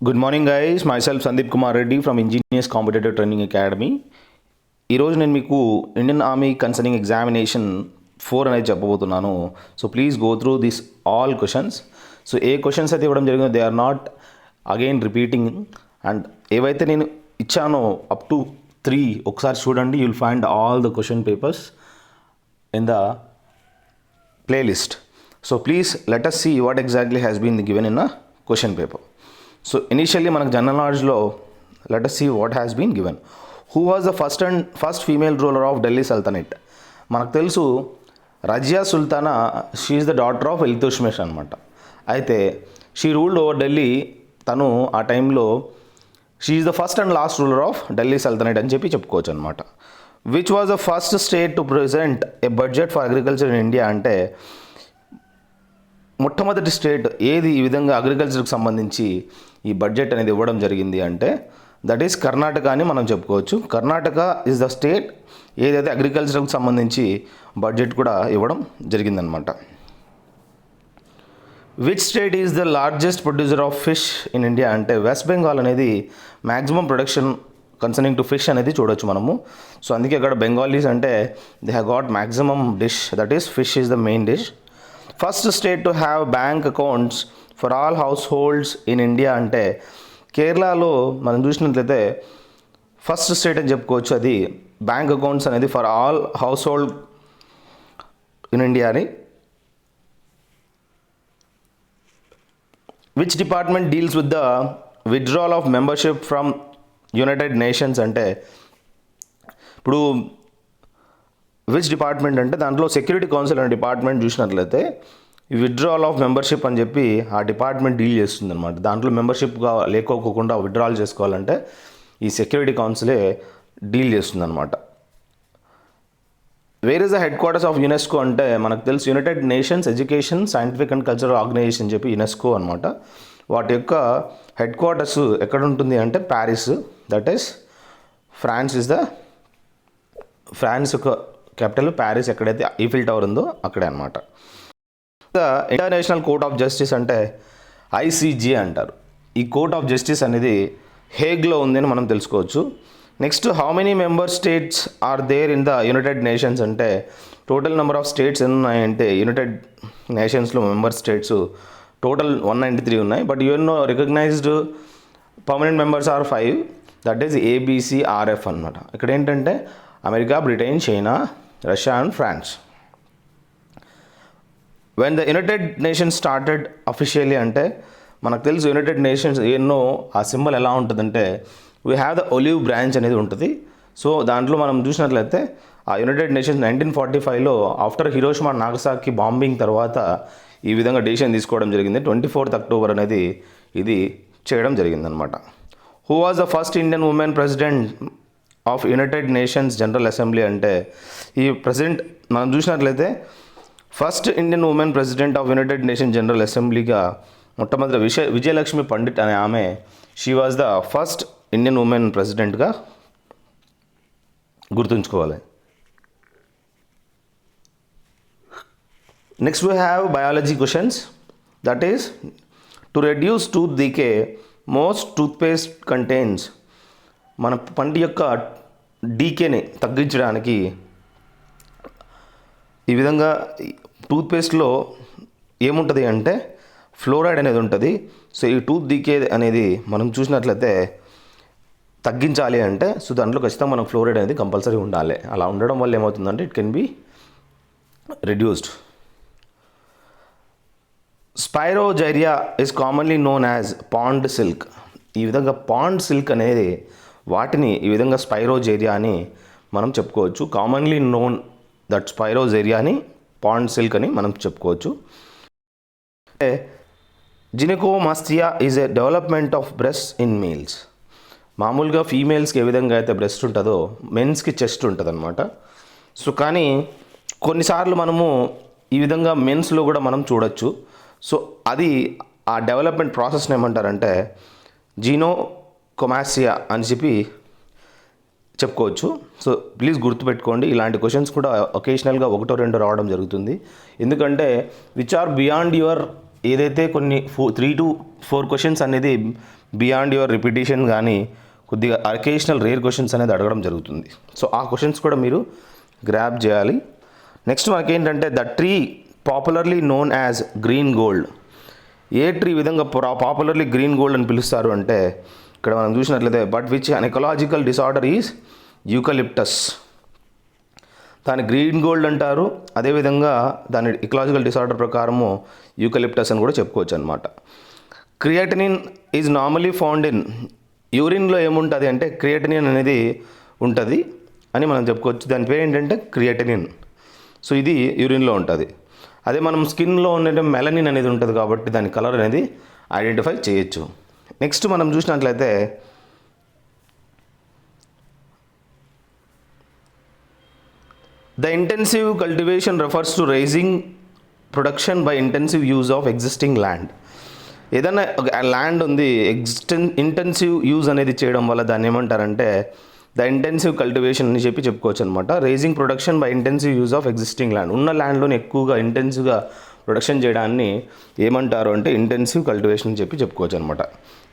Good morning guys, myself Sandeep Kumar Reddy from engineers competitive training academy. ఈరోజు నేను మీకు ఇండియన్ ఆర్మీ కన్సర్నింగ్ ఎగ్జామినేషన్ 4 అనేది చెప్పబోతున్నాను. So please go through this all questions. So ఏ questions అయితే ఇవ్వడం జరిగిందో they are not again repeating. And ఏవైతే నేను ఇచ్చానో అప్ టు 3 ఒకసారి చూడండి. You will find all the question papers in the playlist. So please let us see what exactly has been given in a question paper. So initially మనకు general నాలెడ్జ్లో let us see what has been given. Who was the first female ruler of Delhi Sultanate? మనకు తెలుసు Razia Sultana, she is the daughter of Iltutmish అనమాట. అయితే she ruled over Delhi. తను ఆ టైంలో she is the first and last ruler of Delhi sultanate అని చెప్పుకోవచ్చు అనమాట. Which was the first state to present a budget for agriculture in India అంటే మొట్టమొదటి స్టేట్ ఏది ఈ విధంగా అగ్రికల్చర్కి సంబంధించి ఈ బడ్జెట్ అనేది ఇవ్వడం జరిగింది అంటే దట్ ఈస్ కర్ణాటక అని మనం చెప్పుకోవచ్చు. కర్ణాటక ఈజ్ ద స్టేట్ ఏదైతే అగ్రికల్చర్కి సంబంధించి బడ్జెట్ కూడా ఇవ్వడం జరిగిందనమాట. Which state is the largest producer of fish in India అంటే వెస్ట్ బెంగాల్ అనేది maximum production concerning to fish అనేది చూడొచ్చు మనము. సో అందుకే అక్కడ బెంగాలీస్ అంటే they have got maximum dish, that is fish is the main dish. First state to have bank accounts for all house holds in India అంటే కేరళలో మనం చూసినట్లయితే ఫస్ట్ స్టేట్ అని చెప్పుకోవచ్చు. అది బ్యాంక్ అకౌంట్స్ అనేది for all house hold in India అని. Which department deals with the withdrawal of membership from United Nations అంటే ఇప్పుడు విచ్ డిపార్ట్మెంట్ అంటే దాంట్లో సెక్యూరిటీ కౌన్సిల్ అనే డిపార్ట్మెంట్ చూసినట్లయితే ఈ విత్డ్రాల్ ఆఫ్ మెంబర్షిప్ అని చెప్పి ఆ డిపార్ట్మెంట్ డీల్ చేస్తుంది అనమాట. దాంట్లో మెంబర్షిప్గా లేకోకుండా విత్డ్రాల్ చేసుకోవాలంటే ఈ సెక్యూరిటీ కౌన్సిలే డీల్ చేస్తుంది అనమాట. Where is the headquarters of UNESCO అంటే మనకు తెలుసు United Nations education scientific and cultural organisation చెప్పి యునెస్కో అనమాట. వాటి యొక్క హెడ్ క్వార్టర్స్ ఎక్కడ ఉంటుంది అంటే ప్యారిస్, దట్ ఈస్ ఫ్రాన్స్ యొక్క క్యాపిటల్ ప్యారిస్. ఎక్కడైతే ఈఫిల్ టవర్ ఉందో అక్కడే అనమాట. ఇంటర్నేషనల్ కోర్ట్ ఆఫ్ జస్టిస్ అంటే ఐసీజే అంటారు. ఈ కోర్ట్ ఆఫ్ జస్టిస్ అనేది హేగ్లో ఉంది అని మనం తెలుసుకోవచ్చు. Next how many member states are there in the United Nations అంటే టోటల్ నెంబర్ ఆఫ్ స్టేట్స్ ఎన్ని ఉన్నాయంటే యునైటెడ్ నేషన్స్లో మెంబర్ స్టేట్స్ టోటల్ 193 ఉన్నాయి. But UNO recognised permanent members are 5, that is ABCRF అనమాట. ఇక్కడ ఏంటంటే America, Britain, China, Russia and France. When the United Nations started officially అంటే మనకు తెలుసు యునైటెడ్ నేషన్స్ ఎన్నో ఆ సింబల్ ఎలా ఉంటుందంటే we have the olive branch అనేది ఉంటుంది. సో దాంట్లో మనం చూసినట్లయితే ఆ యునైటెడ్ నేషన్స్ 1945లో ఆఫ్టర్ హిరోషిమా నాగసాకి బాంబింగ్ తర్వాత ఈ విధంగా డెసిషన్ తీసుకోవడం జరిగింది. 24th అక్టోబర్ అనేది ఇది చేయడం జరిగిందనమాట. Who was the first Indian woman president of United Nations General Assembly అంటే ఈ ప్రెసిడెంట్ మనం చూసినట్లయితే first Indian woman president of United Nation general అసెంబ్లీగా మొట్టమొదటి విజయలక్ష్మి పండిట్ అనే ఆమె she was the first Indian woman ప్రెసిడెంట్గా గుర్తుంచుకోవాలి. Next we have biology questions. That is to reduce tooth decay most toothpaste contains మన పంటి యొక్క డీకేని తగ్గించడానికి ఈ విధంగా టూత్పేస్ట్లో ఏముంటుంది అంటే ఫ్లోరైడ్ అనేది ఉంటుంది. సో ఈ టూత్ డీకే అనేది మనం చూసినట్లయితే తగ్గించాలి అంటే సో దాంట్లో ఖచ్చితంగా మనకు ఫ్లోరైడ్ అనేది కంపల్సరీ ఉండాలి. అలా ఉండడం వల్ల ఏమవుతుందంటే it can be reduced. Spirogyra is commonly known as pond silk. ఈ విధంగా పాండ్ సిల్క్ అనేది వాటిని ఈ విధంగా స్పైరోజైరియా అని మనం చెప్పుకోవచ్చు. కామన్లీ నోన్ దట్ స్పైరోజైరియా అని పాండ్ సిల్క్ అని మనం చెప్పుకోవచ్చు. Gynaecomastia is a development of breast in males. మామూలుగా ఫీమేల్స్కి ఏ విధంగా అయితే బ్రెస్ట్ ఉంటుందో మెన్స్కి చెస్ట్ ఉంటుంది అనమాట. సో కానీ కొన్నిసార్లు మనము ఈ విధంగా మెన్స్లో కూడా మనం చూడొచ్చు. సో అది ఆ డెవలప్మెంట్ ప్రాసెస్ని ఏమంటారంటే జినెకోమాస్టియా అని చెప్పి చెప్పుకోవచ్చు. సో ప్లీజ్ గుర్తుపెట్టుకోండి, ఇలాంటి క్వశ్చన్స్ కూడా ఒకేషనల్గా 1-2 రావడం జరుగుతుంది. ఎందుకంటే విచ్ ఆర్ బియాండ్ యువర్ ఏదైతే కొన్ని 3 to 4 క్వశ్చన్స్ అనేది బియాండ్ యువర్ రిపిటేషన్ కానీ కొద్దిగా అకేషనల్ రేర్ క్వశ్చన్స్ అనేది అడగడం జరుగుతుంది. సో ఆ క్వశ్చన్స్ కూడా మీరు గ్రాప్ చేయాలి. నెక్స్ట్ మనకేంటంటే the tree popularly known as green gold. A tree విధంగా పాపులర్లీ గ్రీన్ గోల్డ్ అని పిలుస్తారు అంటే ఇక్కడ మనం చూసినట్లయితే but which an ecological disorder is eucalyptus. దాన్ని గ్రీన్ గోల్డ్ అంటారు. అదేవిధంగా దాని ఎకలాజికల్ డిసార్డర్ ప్రకారము యూకలిప్టస్ అని కూడా చెప్పుకోవచ్చు అనమాట. Creatinine is normally found in యూరిన్లో ఏముంటుంది అంటే క్రియాటినిన్ అనేది ఉంటుంది అని మనం చెప్పుకోవచ్చు. దాని పేరు ఏంటంటే క్రియాటినిన్. సో ఇది యూరిన్లో ఉంటుంది. అదే మనం స్కిన్లో ఉండే మెలనిన్ అనేది ఉంటుంది కాబట్టి దాని కలర్ అనేది ఐడెంటిఫై చేయొచ్చు. నెక్స్ట్ మనం చూసినట్లయితే the intensive cultivation refers to raising production by intensive use of existing land. ఏదైనా ల్యాండ్ ఉంది ఇంటెన్సివ్ యూజ్ అనేది చేయడం వల్ల దాన్ని ఏమంటారంటే ద ఇంటెన్సివ్ కల్టివేషన్ అని చెప్పుకోవచ్చు అనమాట. Raising production by intensive use of existing land. ఉన్న ల్యాండ్లోనే ఎక్కువగా ఇంటెన్సివ్గా ప్రొడక్షన్ చేయడాన్ని ఏమంటారు అంటే ఇంటెన్సివ్ కల్టివేషన్ అని చెప్పుకోవచ్చు అనమాట.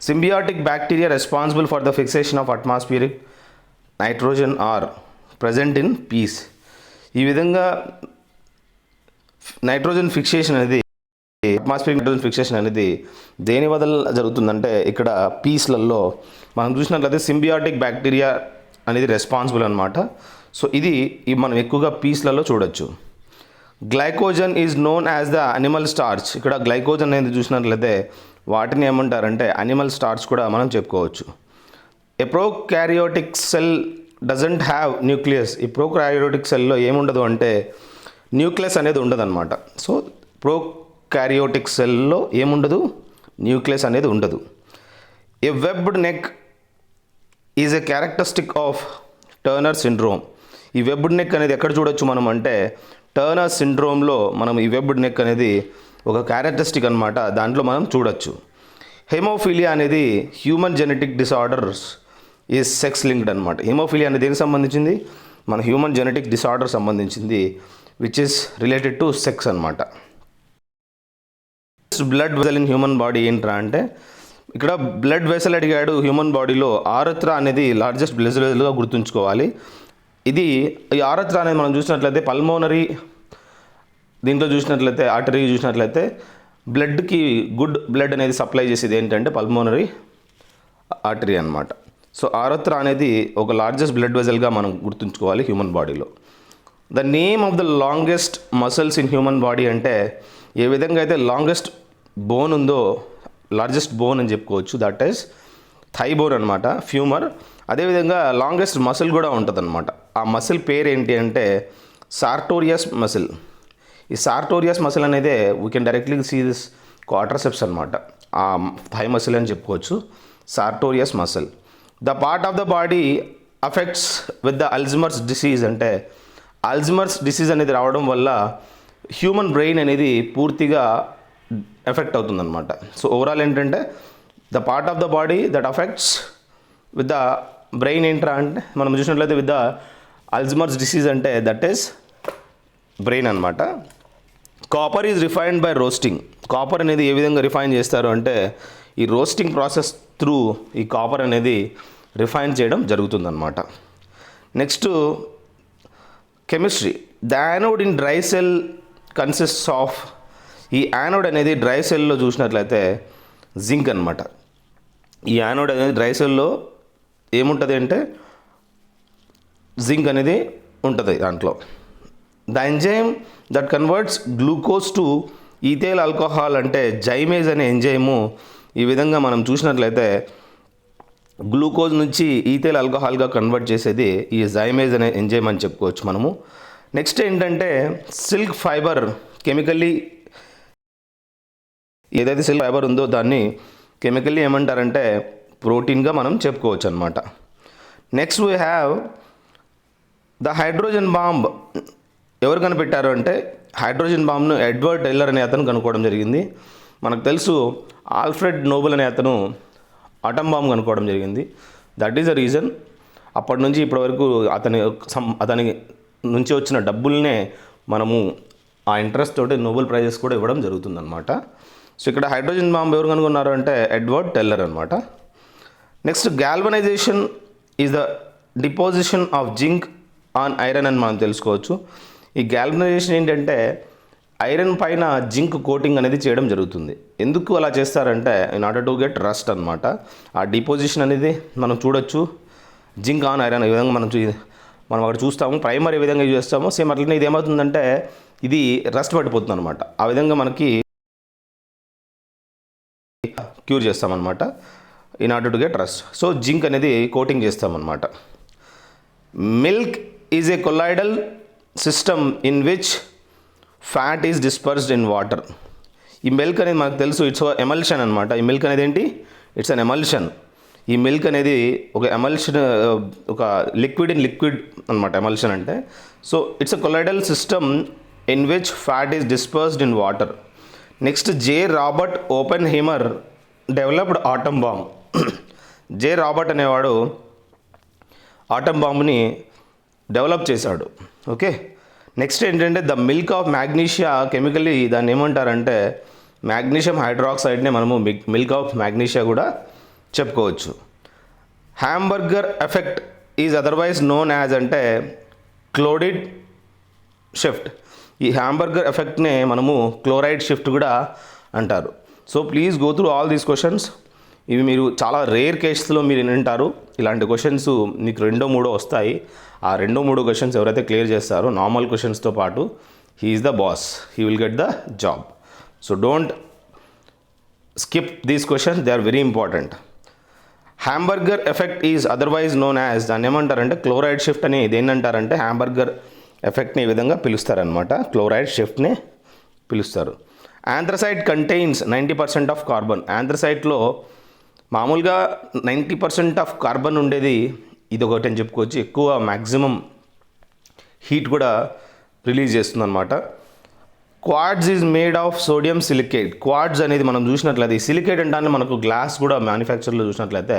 Symbiotic bacteria responsible for the fixation of atmospheric nitrogen are present in peas. ఈ విధంగా నైట్రోజన్ ఫిక్సేషన్ అనేది అట్మాస్ఫియరిక్ నైట్రోజన్ ఫిక్సేషన్ అనేది దేని వల్ల జరుగుతుందంటే ఇక్కడ పీస్లలో మనం చూసినట్లయితే సింబియాటిక్ బ్యాక్టీరియా అనేది రెస్పాన్సిబుల్ అనమాట. సో ఇది మనం ఎక్కువగా పీస్లలో చూడొచ్చు. Glycogen is known as the animal starch. ఇక్కడ గ్లైకోజన్ అనేది చూసినట్లయితే వాటిని ఏమంటారంటే అనిమల్ స్టార్చ్ కూడా మనం చెప్పుకోవచ్చు. A prokaryotic cell doesn't have nucleus. ఈ ప్రోకారియోటిక్ సెల్లో ఏముండదు అంటే న్యూక్లియస్ అనేది ఉండదు అనమాట. సో ప్రోకారియోటిక్ సెల్లో ఏముండదు, న్యూక్లియస్ అనేది ఉండదు. A webbed neck is a characteristic of Turner syndrome. ఈ వెబ్డ్ నెక్ అనేది ఎక్కడ చూడొచ్చు మనం అంటే టర్నర్ సిండ్రోమ్లో మనం ఈ వెబ్డ్ నెక్ అనేది ఒక క్యారెక్టరిస్టిక్ అనమాట. దాంట్లో మనం చూడొచ్చు. హెమోఫీలియా అనేది human genetic disorders is sex linked అనమాట. హెమోఫీలియా అనేది దేనికి సంబంధించింది? మన హ్యూమన్ జెనెటిక్ డిసార్డర్ సంబంధించింది which is related to sex అనమాట. Blood vessel in human body ఏంట్రా అంటే ఇక్కడ బ్లడ్ వెసల్ అడిగాడు. హ్యూమన్ బాడీలో ఆరత్ర అనేది లార్జెస్ట్ బ్లడ్ వెసల్గా గుర్తుంచుకోవాలి. ఈ ఆరత్ర అనేది మనం చూసినట్లయితే పల్మోనరీ దీంట్లో చూసినట్లయితే ఆర్టరీ చూసినట్లయితే బ్లడ్కి గుడ్ బ్లడ్ అనేది సప్లై చేసేది ఏంటంటే పల్మోనరీ ఆర్టరీ అనమాట. సో ఆరత్ర అనేది ఒక లార్జెస్ట్ బ్లడ్ వెసల్గా మనం గుర్తుంచుకోవాలి హ్యూమన్ బాడీలో. The name of the longest muscles in human body అంటే ఏ విధంగా అయితే లాంగెస్ట్ బోన్ ఉందో లార్జెస్ట్ బోన్ అని చెప్పుకోవచ్చు. దట్ ఈస్ థై బోన్ అనమాట, ఫ్యూమర్. అదేవిధంగా లాంగెస్ట్ మసిల్ కూడా ఉంటుంది అనమాట. ఆ మసిల్ పేరు ఏంటి అంటే సార్టోరియస్ మసిల్. ఈ సార్టోరియస్ మసిల్ అనేది we can directly see this quadriceps అనమాట. ఆ థై మసిల్ అని చెప్పుకోవచ్చు, sartorius muscle. The part of the body affects with the Alzheimer's disease అంటే అల్జీమర్స్ డిసీజ్ అనేది రావడం వల్ల హ్యూమన్ బ్రెయిన్ అనేది పూర్తిగా ఎఫెక్ట్ అవుతుందన్నమాట. సో ఓవరాల్ ఏంటంటే the part of the body that affects with the brain ఏంట్రా అంటే మనం చూసినట్లయితే విత్ ద అల్జీమర్స్ డిసీజ్ అంటే దట్ ఈస్ బ్రెయిన్ అనమాట. Copper is refined by roasting. Copper అనేది ఏ విధంగా రిఫైన్ చేస్తారు అంటే ఈ రోస్టింగ్ ప్రాసెస్ త్రూ ఈ కాపర్ అనేది రిఫైన్ చేయడం జరుగుతుందన్నమాట. Next chemistry. The anode in dry cell consists of. ఈ యానోడ్ అనేది డ్రై సెల్లో చూసినట్లయితే జింక్ అనమాట. ఈ యానోడ్ అనేది డ్రై సెల్లో ఏముంటుంది అంటే జింక్ అనేది ఉంటుంది దాంట్లో. The enzyme that converts glucose to ethyl alcohol అంటే జైమేజ్ అనే ఎంజైము ఈ విధంగా మనం చూసినట్లయితే గ్లూకోజ్ నుంచి ఈథైల్ ఆల్కహాల్గా కన్వర్ట్ చేసేది ఈ జైమేజ్ అనే ఎంజైమ్ అని చెప్పుకోవచ్చు మనము. నెక్స్ట్ ఏంటంటే సిల్క్ ఫైబర్ కెమికల్లీ ఏదైతే సిల్క్ ఫైబర్ ఉందో దాన్ని కెమికల్లీ ఏమంటారంటే ప్రోటీన్గా మనం చెప్పుకోవచ్చు అనమాట. Next we have the hydrogen bomb. ఎవరు కనిపెట్టారు అంటే హైడ్రోజన్ బాంబ్ను ఎడ్వర్డ్ టైలర్ అనే అతను కనుక్కోవడం జరిగింది. మనకు తెలుసు ఆల్ఫ్రెడ్ నోబెల్ అనే అతను ఆటమ్ బాంబ్ కనుక్కోవడం జరిగింది. దట్ ఈస్ ద రీజన్ అప్పటి నుంచి ఇప్పటి వరకు అతని నుంచి వచ్చిన డబ్బుల్నే మనము ఆ ఇంట్రెస్ట్ తోటి నోబెల్ ప్రైజెస్ కూడా ఇవ్వడం జరుగుతుందన్నమాట. సో ఇక్కడ హైడ్రోజన్ బాంబ్ ఎవరు కనుగొన్నారు అంటే ఎడ్వర్డ్ టెల్లర్ అనమాట. Next గ్యాల్వనైజేషన్ is the deposition of zinc on iron అని మనం తెలుసుకోవచ్చు. ఈ గ్యాల్వనైజేషన్ ఏంటంటే ఐరన్ పైన జింక్ కోటింగ్ అనేది చేయడం జరుగుతుంది. ఎందుకు అలా చేస్తారంటే in order to get rust అనమాట. ఆ డిపోజిషన్ అనేది మనం చూడొచ్చు. జింక్ ఆన్ ఐరన్ ఈ విధంగా మనం అక్కడ చూస్తాము. ప్రైమర్ ఏ విధంగా యూజ్ చేస్తామో సేమ్ అట్లనే ఇది ఏమవుతుందంటే ఇది రస్ట్ పడిపోతుంది అనమాట. ఆ విధంగా మనకి క్యూర్ చేస్తామన్నమాట in order to get rust. So zinc అనేది కోటింగ్ చేస్తామన్నమాట. Milk is a colloidal system in which fat is dispersed in water. ఈ మిల్క్ అనేది మనకు తెలుసు ఇట్స్ ఎమల్షన్ అనమాట. ఈ మిల్క్ అనేది ఏంటి? It's an emulsion. ఈ మిల్క్ అనేది ఒక ఎమల్షన్, ఒక లిక్విడ్ ఇన్ లిక్విడ్ అనమాట ఎమల్షన్ అంటే. So it's a colloidal system in which fat is dispersed in water. Next J Robert Oppenheimer developed atom bomb. J Robert అనేవాడు atom బాంబ్ని develop చేశాడు. Okay. Next ఏంటంటే the milk of magnesia chemically దాన్ని ఏమంటారంటే magnesium హైడ్రాక్సైడ్నే మనము milk of మ్యాగ్నీషియా కూడా చెప్పుకోవచ్చు. Hamburger effect is otherwise known as అంటే క్లోరిడ్ షిఫ్ట్. ఈ హ్యాంబర్గర్ ఎఫెక్ట్నే మనము క్లోరైడ్ షిఫ్ట్ కూడా అంటారు. So please go through all these questions. ఇవి మీరు చాలా రేర్ కేసెస్లో మీరు వింటారు. ఇలాంటి క్వశ్చన్స్ మీకు 2-3 వస్తాయి. ఆ 2-3 క్వశ్చన్స్ ఎవరైతే క్లియర్ చేస్తారో నార్మల్ క్వశ్చన్స్తో పాటు he is the boss, he will get the job. So don't skip these questions, they are very important. Hamburger effect is otherwise known as, దాన్ని ఏమంటారంటే క్లోరైడ్ షిఫ్ట్ అని దేన్నంటారంటే హ్యాంబర్గర్ ఎఫెక్ట్ని ఈ విధంగా పిలుస్తారనమాట. క్లోరైడ్ షిఫ్ట్ని పిలుస్తారు. యాంథ్రసైట్ కంటైన్స్ 90% ఆఫ్ కార్బన్. యాంథ్రసైట్లో మామూలుగా 90% of carbon ఉండేది ఇది ఒకటి అని చెప్పుకోవచ్చు. ఎక్కువ మ్యాక్సిమం హీట్ కూడా రిలీజ్ చేస్తుంది అనమాట. Quartz is made of sodium silicate. Quartz అనేది మనం చూసినట్లయితే ఈ సిలికేట్ అంటే మనకు గ్లాస్ కూడా మ్యానుఫ్యాక్చర్లో చూసినట్లయితే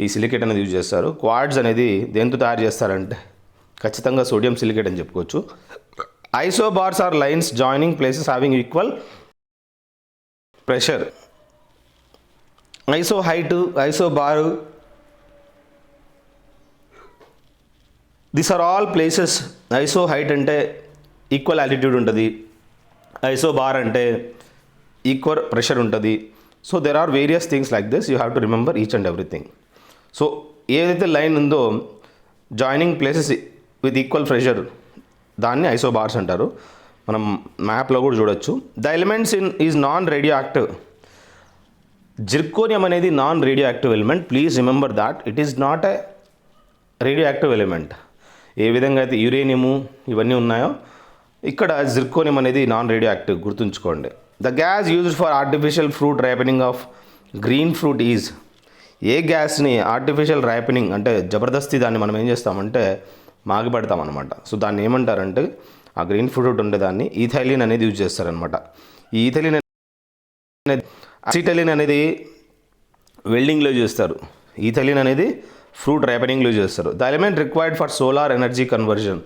ఈ సిలికేట్ అనేది యూజ్ చేస్తారు. క్వార్ట్జ్ అనేది దేంతో తయారు చేస్తారంటే ఖచ్చితంగా సోడియం సిలికేట్ అని చెప్పుకోవచ్చు. Isobars are lines joining places having equal pressure. Iso height, isobar, this are all places. Iso height అంటే ఈక్వల్ ఆల్టిట్యూడ్ ఉంటుంది. ఐసో బార్ అంటే ఈక్వల్ ప్రెషర్ ఉంటుంది. So there are various things like this, you have to remember each and everything. So ఏదైతే line ఉందో joining places with equal pressure దాన్ని isobars అంటారు. మనం మ్యాప్లో కూడా చూడొచ్చు. The elements in is non radioactive. Zirconium అనేది non radioactive element. Please remember that it is not a radioactive element. ఏ విధంగా అయితే యురేనియము ఇవన్నీ ఉన్నాయో ఇక్కడ జిర్కోనియం అనేది నాన్ రేడియో యాక్టివ్, గుర్తుంచుకోండి. The gas used for artificial fruit ripening of green fruit is. ఏ గ్యాస్ని ఆర్టిఫిషియల్ రైపెనింగ్ అంటే జబర్దస్తి దాన్ని మనం ఏం చేస్తామంటే మాగిపెడతాం అనమాట. సో దాన్ని ఏమంటారంటే ఆ గ్రీన్ ఫ్రూట్ ఉండేదాన్ని ఈథైలిన్ అనేది యూజ్ చేస్తారనమాట. ఈ ఈథైలిన్ అనేది అసిటైలిన్ అనేది వెల్డింగ్లో యూజ్ చేస్తారు. ఈథైలిన్ అనేది ఫ్రూట్ రైపెనింగ్లో యూజ్ చేస్తారు. The element required for solar energy conversion.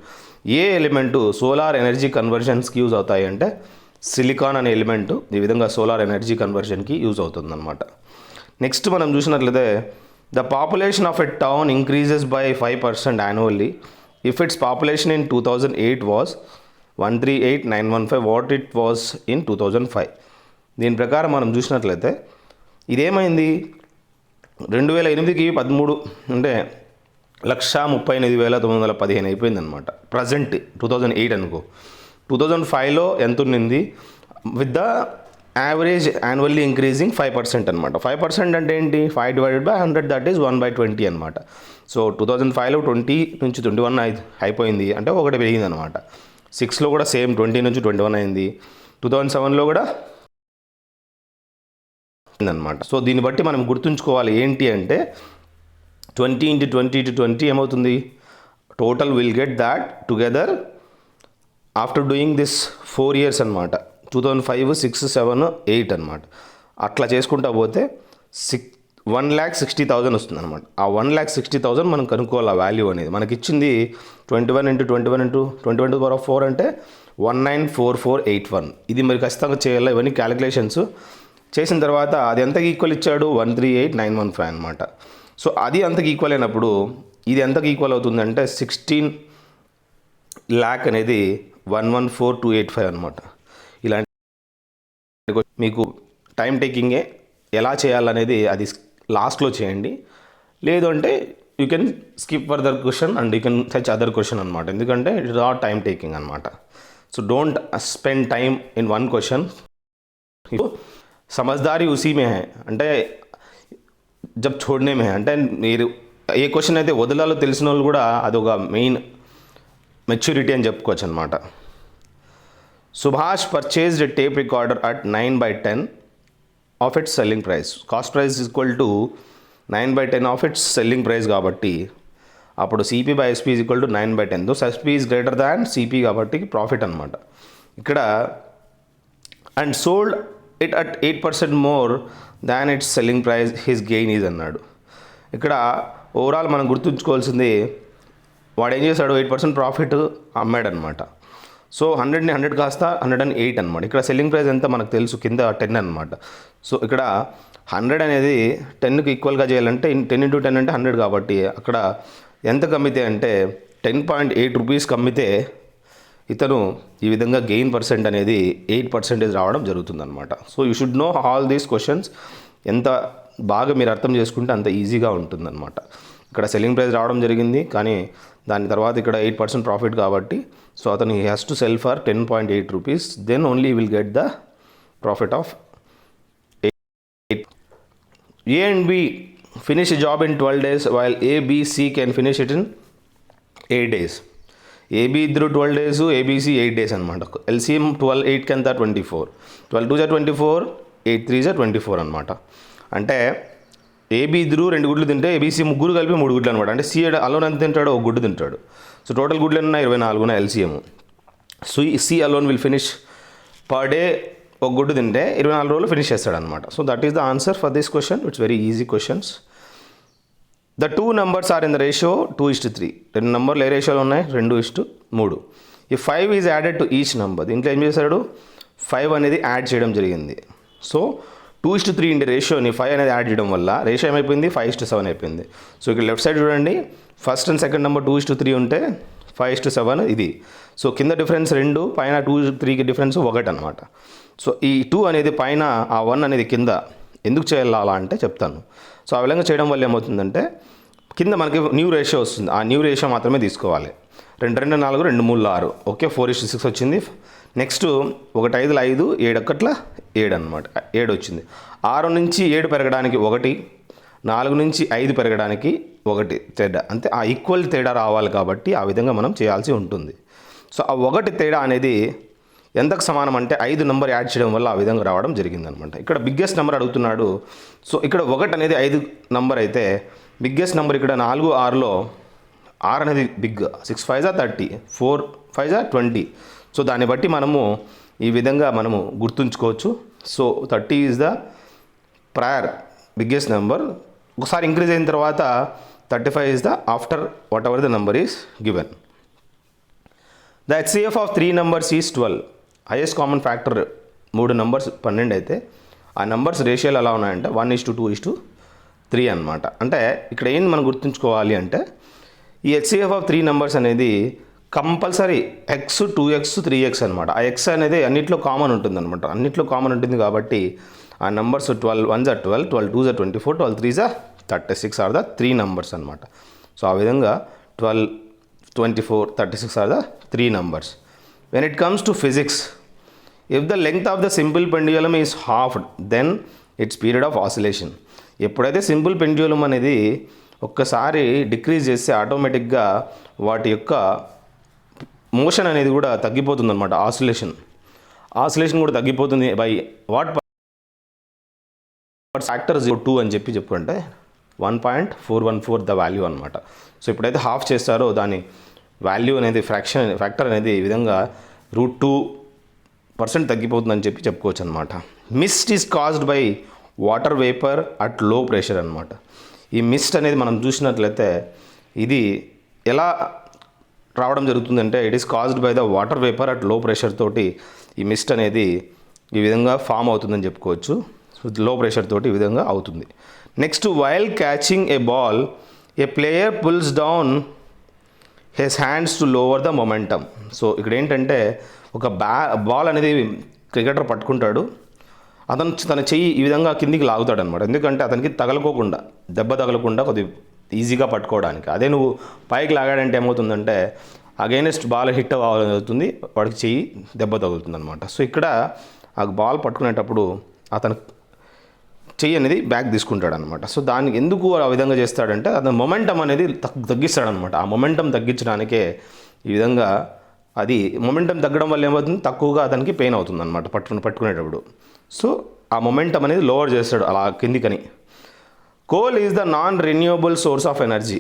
ఏ ఎలిమెంటు సోలార్ ఎనర్జీ కన్వర్జన్స్కి యూజ్ అవుతాయి అంటే సిలికాన్ అనే ఎలిమెంటు ఈ విధంగా సోలార్ ఎనర్జీ కన్వర్జన్కి యూజ్ అవుతుందన్నమాట. నెక్స్ట్ మనం చూసినట్లయితే the population of a town increases by 5% annually if its population in 2008 was 138,915 what it was in 2005. దీని ప్రకారం మనం చూసినట్లయితే ఇదేమైంది 2008కి 13 అంటే 138,915 అయిపోయింది అనమాట. ప్రజెంట్ 2008 అనుకో. 2005లో ఎంత ఉన్నింది with the average annually increasing 5% అనమాట. 5% అంటే ఏంటి? 5/100 దట్ ఈజ్ 1/20 అనమాట. సో 2005లో 20 నుంచి 21 అయిపోయింది అంటే ఒకటి పెరిగింది అనమాట. 6లో కూడా సేమ్ 20 నుంచి 21 అయింది. 2007లో కూడా అనమాట. సో దీన్ని బట్టి మనం గుర్తుంచుకోవాలి ఏంటి అంటే 20 into 20 to 20 ఏమవుతుంది? Total will get that together after doing this 4 years అనమాట. 2005, 6, 7, 8 అనమాట. అట్లా చేసుకుంటా పోతే 1,60,000 వస్తుంది అనమాట. ఆ 1,60,000 మనం కనుక్కోవాలి ఆ వాల్యూ అనేది. మనకి ఇచ్చింది 21 into 21 into 21 to the power of 4 అంటే 194481. ఇది మరి ఖచ్చితంగా చేయాలి. ఇవన్నీ క్యాలిక్యులేషన్స్ చేసిన తర్వాత అది ఎంత ఈక్వల్ ఇచ్చాడు? 138,915 అనమాట. సో అది అంతకు ఈక్వల్ అయినప్పుడు ఇది ఎంతకు ఈక్వల్ అవుతుందంటే 16 lakh అనేది 114,285 అనమాట. ఇలాంటి మీకు టైం టేకింగే ఎలా చేయాలనేది అది లాస్ట్లో చేయండి. లేదు అంటే you can skip further question and you can such other question అనమాట. ఎందుకంటే it is all time taking అనమాట. So don't spend time in one question. समझदारी उसी में है అంటే జబ్ छोड़ने में है అంటే మీరు ఏ క్వశ్చన్ అయితే వదలాలో తెలిసిన వాళ్ళు కూడా అదొక మెయిన్ మెచ్యూరిటీ అని చెప్పుకోవచ్చు అనమాట. Subhash purchased tape recorder at 9/10 of it's selling price. Cost price equal to 9/10 of it's selling price కాబట్టి అప్పుడు CP by SP is equal to 9/10. Though SP is greater than CP కాబట్టి ప్రాఫిట్ అనమాట ఇక్కడ. And sold it at 8% more than it's selling price his gain is అన్నాడు. ఇక్కడ overall మనం గుర్తుంచుకోవాల్సింది వాడు ఏం చేశాడు 8% ప్రాఫిట్ అమ్మాడనమాట. సో 100ని 100 కాస్త 108 అనమాట. ఇక్కడ సెల్లింగ్ ప్రైస్ ఎంత మనకు తెలుసు కింద 10 అనమాట. సో ఇక్కడ 100 అనేది 10కి ఈక్వల్గా చేయాలంటే 10 × 10 అంటే 100 కాబట్టి అక్కడ ఎంత కమ్మితే అంటే 10.8 రూపీస్ కమ్మితే ఇతను ఈ విధంగా గెయిన్ పర్సెంట్ అనేది 8% రావడం జరుగుతుందన్నమాట. So you should know all these questions. ఎంత బాగా మీరు అర్థం చేసుకుంటే అంత ఈజీగా ఉంటుందన్నమాట. ఇక్కడ సెల్లింగ్ ప్రైస్ రావడం జరిగింది కానీ దాని తర్వాత ఇక్కడ 8% ప్రాఫిట్ కాబట్టి సో అతను he has to sell for 10.8 rupees. Then only will get the profit of 8. A and B finish a job in 12 days while A, B, C can finish it in 8 days. AB ఇద్దరు 12 days, ABC 8 days అనమాట. LCM 12 8 కింద 24, 12 2 24, 8 3 24 అనమాట. అంటే AB ఇద్దరు 2 గుడ్లు తింటే ABC ముగ్గురు కలిపి 3 గుడ్లు అనమాట. అంటే సి అలోన్ ఎంత తింటాడు, 1 గుడ్డు తింటాడు. సో టోటల్ గుడ్లు ఎన్న 24 LCM. So C alone will finish per day 1 గుడ్డు తింటే 24 రోజులు ఫినిష్ చేస్తాడు అనమాట. So that is the answer for this question. It's very easy questions. The 2 numbers are in the ratio 2:3. 2 నెంబర్లు ఏ రేషియోలో ఉన్నాయి, 2:3. ఈ 5 is added to each number. దీంట్లో ఏం చేశాడు 5 అనేది యాడ్ చేయడం జరిగింది. సో 2:3 ఇంటి రేషియోని 5 అనేది యాడ్ చేయడం వల్ల రేషియో ఏమైపోయింది 5:7 అయిపోయింది. సో ఇక్కడ లెఫ్ట్ సైడ్ చూడండి, ఫస్ట్ అండ్ సెకండ్ నెంబర్ 2:3 ఉంటే 5:7 ఇది. సో కింద డిఫరెన్స్ 2, పైన 2:3కి డిఫరెన్స్ 1 అనమాట. సో ఈ 2 అనేది పైన, ఆ 1 అనేది కింద ఎందుకు చేయాలా అలా అంటే చెప్తాను. సో ఆ విధంగా చేయడం వల్ల ఏమవుతుందంటే కింద మనకి న్యూ రేషియో వస్తుంది. ఆ న్యూ రేషియో మాత్రమే తీసుకోవాలి. 2 2 4, 2 3 6. ఓకే, 4:6 వచ్చింది. నెక్స్ట్ 1 5 5, 7 1 7 అనమాట. 7 వచ్చింది. 6 నుంచి 7 పెరగడానికి 1, 4 నుంచి 5 పెరగడానికి 1 తేడా. అంతే, ఆ ఈక్వల్ తేడా రావాలి కాబట్టి ఆ విధంగా మనం చేయాల్సి ఉంటుంది. సో ఆ 1 తేడా అనేది ఎంతకు సమానం అంటే 5 నెంబర్ యాడ్ చేయడం వల్ల ఆ విధంగా రావడం జరిగిందనమాట. ఇక్కడ బిగ్గెస్ట్ నెంబర్ అడుగుతున్నాడు. సో ఇక్కడ 1 అనేది 5 నెంబర్ అయితే బిగ్గెస్ట్ నెంబర్ ఇక్కడ 4 6లో 6 అనేది బిగ్. 6 5 30, 4 5 20. సో దాన్ని బట్టి మనము ఈ విధంగా మనము గుర్తుంచుకోవచ్చు. So 30 is the prior biggest number. ఒకసారి ఇంక్రీజ్ అయిన తర్వాత 35 is the after whatever the number is given. The HCF of 3 numbers is 12. Highest common factor 3 numbers 12 అయితే ఆ నెంబర్స్ రేషియోలు ఎలా ఉన్నాయంటే 1:2:3 అనమాట. అంటే ఇక్కడ ఏంది మనం గుర్తుంచుకోవాలి అంటే ఈ హెచ్సిఎఫ్ ఆఫ్ 3 numbers అనేది కంపల్సరీ x 2x 3x అనమాట. ఆ x అనేది అన్నిట్లో కామన్ ఉంటుంది అనమాట. అన్నిట్లో కామన్ ఉంటుంది కాబట్టి ఆ నెంబర్స్ 12 1 12, 12 2 24, 12 3 36 ఆర్ ద 3 numbers అనమాట. సో ఆ విధంగా 12 24 36 are the 3 numbers. When it comes to physics, if the length of the simple pendulum is halved, then its period of oscillation. ఎప్పుడైతే సింపుల్ పెండ్యులమ్ అనేది ఒక్కసారి డిక్రీజ్ చేస్తే ఆటోమేటిక్గా వాటి యొక్క మోషన్ అనేది కూడా తగ్గిపోతుంది అనమాట. ఆసిలేషన్ కూడా తగ్గిపోతుంది. బై వాట్ ఫ్యాక్టర్ 2 అని చెప్పుకుంటే 1.414 ద వాల్యూ అనమాట. సో ఎప్పుడైతే హాఫ్ చేస్తారో దాని వాల్యూ అనేది ఫ్యాక్టర్ అనేది ఈ విధంగా √2% తగ్గిపోతుందని చెప్పుకోవచ్చు అనమాట. Mist is caused by water vapour at low pressure అనమాట. ఈ మిస్ట్ అనేది మనం చూసినట్లయితే ఇది ఎలా రావడం జరుగుతుందంటే it is caused by the water vapour at low pressure తోటి ఈ మిస్ట్ అనేది ఈ విధంగా ఫామ్ అవుతుందని చెప్పుకోవచ్చు. లో ప్రెషర్ తోటి ఈ విధంగా అవుతుంది. Next while catching a ball a player pulls down his hands to lower the momentum. So ఇక్కడ ఏంటంటే ఒక బాల్ అనేది క్రికెటర్ పట్టుకుంటాడు, అతను తన చెయ్యి ఈ విధంగా కిందికి లాగుతాడు అనమాట. ఎందుకంటే అతనికి తగలకోకుండా, దెబ్బ తగలకుండా కొద్ది ఈజీగా పట్టుకోవడానికి. అదే నువ్వు పైకి లాగాడంటే ఏమవుతుందంటే అగైనెస్ట్ బాల్ హిట్ అవుతుంది, వాడికి చెయ్యి దెబ్బ తగులుతుంది అనమాట. సో ఇక్కడ ఆ బాల్ పట్టుకునేటప్పుడు అతను చెయ్యి అనేది బ్యాక్ తీసుకుంటాడు అనమాట. సో దానికి ఎందుకు ఆ విధంగా చేస్తాడంటే అతను మొమెంటం అనేది తగ్గిస్తాడనమాట. ఆ మొమెంటం తగ్గించడానికే ఈ విధంగా, అది మొమెంటం తగ్గడం వల్ల ఏమవుతుంది, తక్కువగా అతనికి పెయిన్ అవుతుంది అనమాట పట్టుకునేటప్పుడు. సో ఆ మొమెంటం అనేది లోవర్ చేస్తాడు అలా కిందికని. Coal is the non renewable source of energy.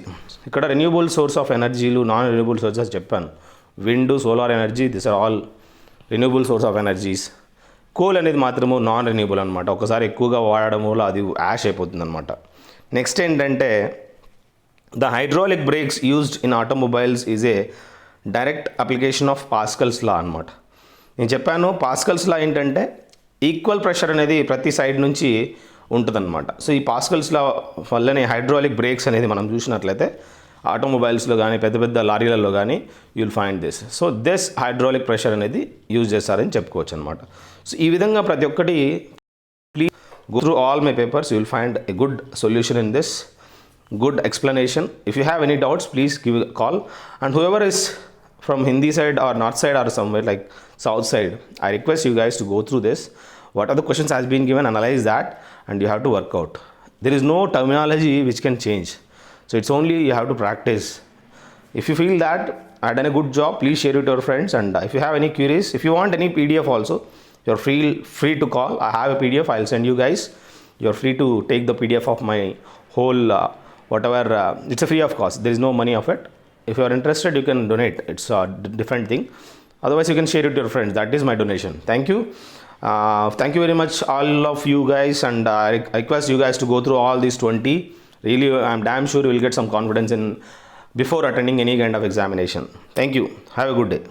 ఇక్కడ రెన్యూవబుల్ సోర్స్ ఆఫ్ ఎనర్జీలు, నాన్ రెన్యూవబుల్ సోర్సెస్ చెప్పాను. Wind, solar energy, this are all renewable source of energies. Coal అనేది మాత్రము నాన్ రెన్యూవబుల్ అనమాట. ఒకసారి ఎక్కువగా వాడడం వల్ల అది యాష్ అయిపోతుంది అనమాట. నెక్స్ట్ ఏంటంటే the hydraulic brakes used in automobiles is a direct application of Pascal's law అనమాట. నేను చెప్పాను పాస్కల్స్ లా ఏంటంటే ఈక్వల్ ప్రెషర్ అనేది ప్రతి సైడ్ నుంచి ఉంటుందన్నమాట. సో ఈ పాస్కల్స్ లా వల్లనే హైడ్రాలిక్ బ్రేక్స్ అనేది మనం చూసినట్లయితే ఆటోమొబైల్స్లో కానీ పెద్ద పెద్ద లారీలలో కానీ you'll find this. So this hydraulic pressure అనేది యూజ్ చేస్తారని చెప్పుకోవచ్చు అనమాట. సో ఈ విధంగా ప్రతి ఒక్కటి please go through all my papers, you will find a good solution in this, good explanation. If you have any doubts, please give a call. And whoever is from Hindi side or north side or somewhere like south side, I request you guys to go through this. What are the questions has been given, analyze that, and you have to work out. There is no terminology which can change. So it's only you have to practice. If you feel that I done a good job, please share it with your friends. And if you have any queries, if you want any PDF also, you're free to call. I have a PDF, I'll send you guys. You're free to take the PDF of my whole whatever, it's a free of cost, there is no money of it. If you are interested, you can donate, it's a different thing. Otherwise you can share it with your friends, that is my donation. Thank you. Thank you very much all of you guys, and I request you guys to go through all these 20. Really, I'm damn sure you will get some confidence in before attending any kind of examination. Thank you. Have a good day.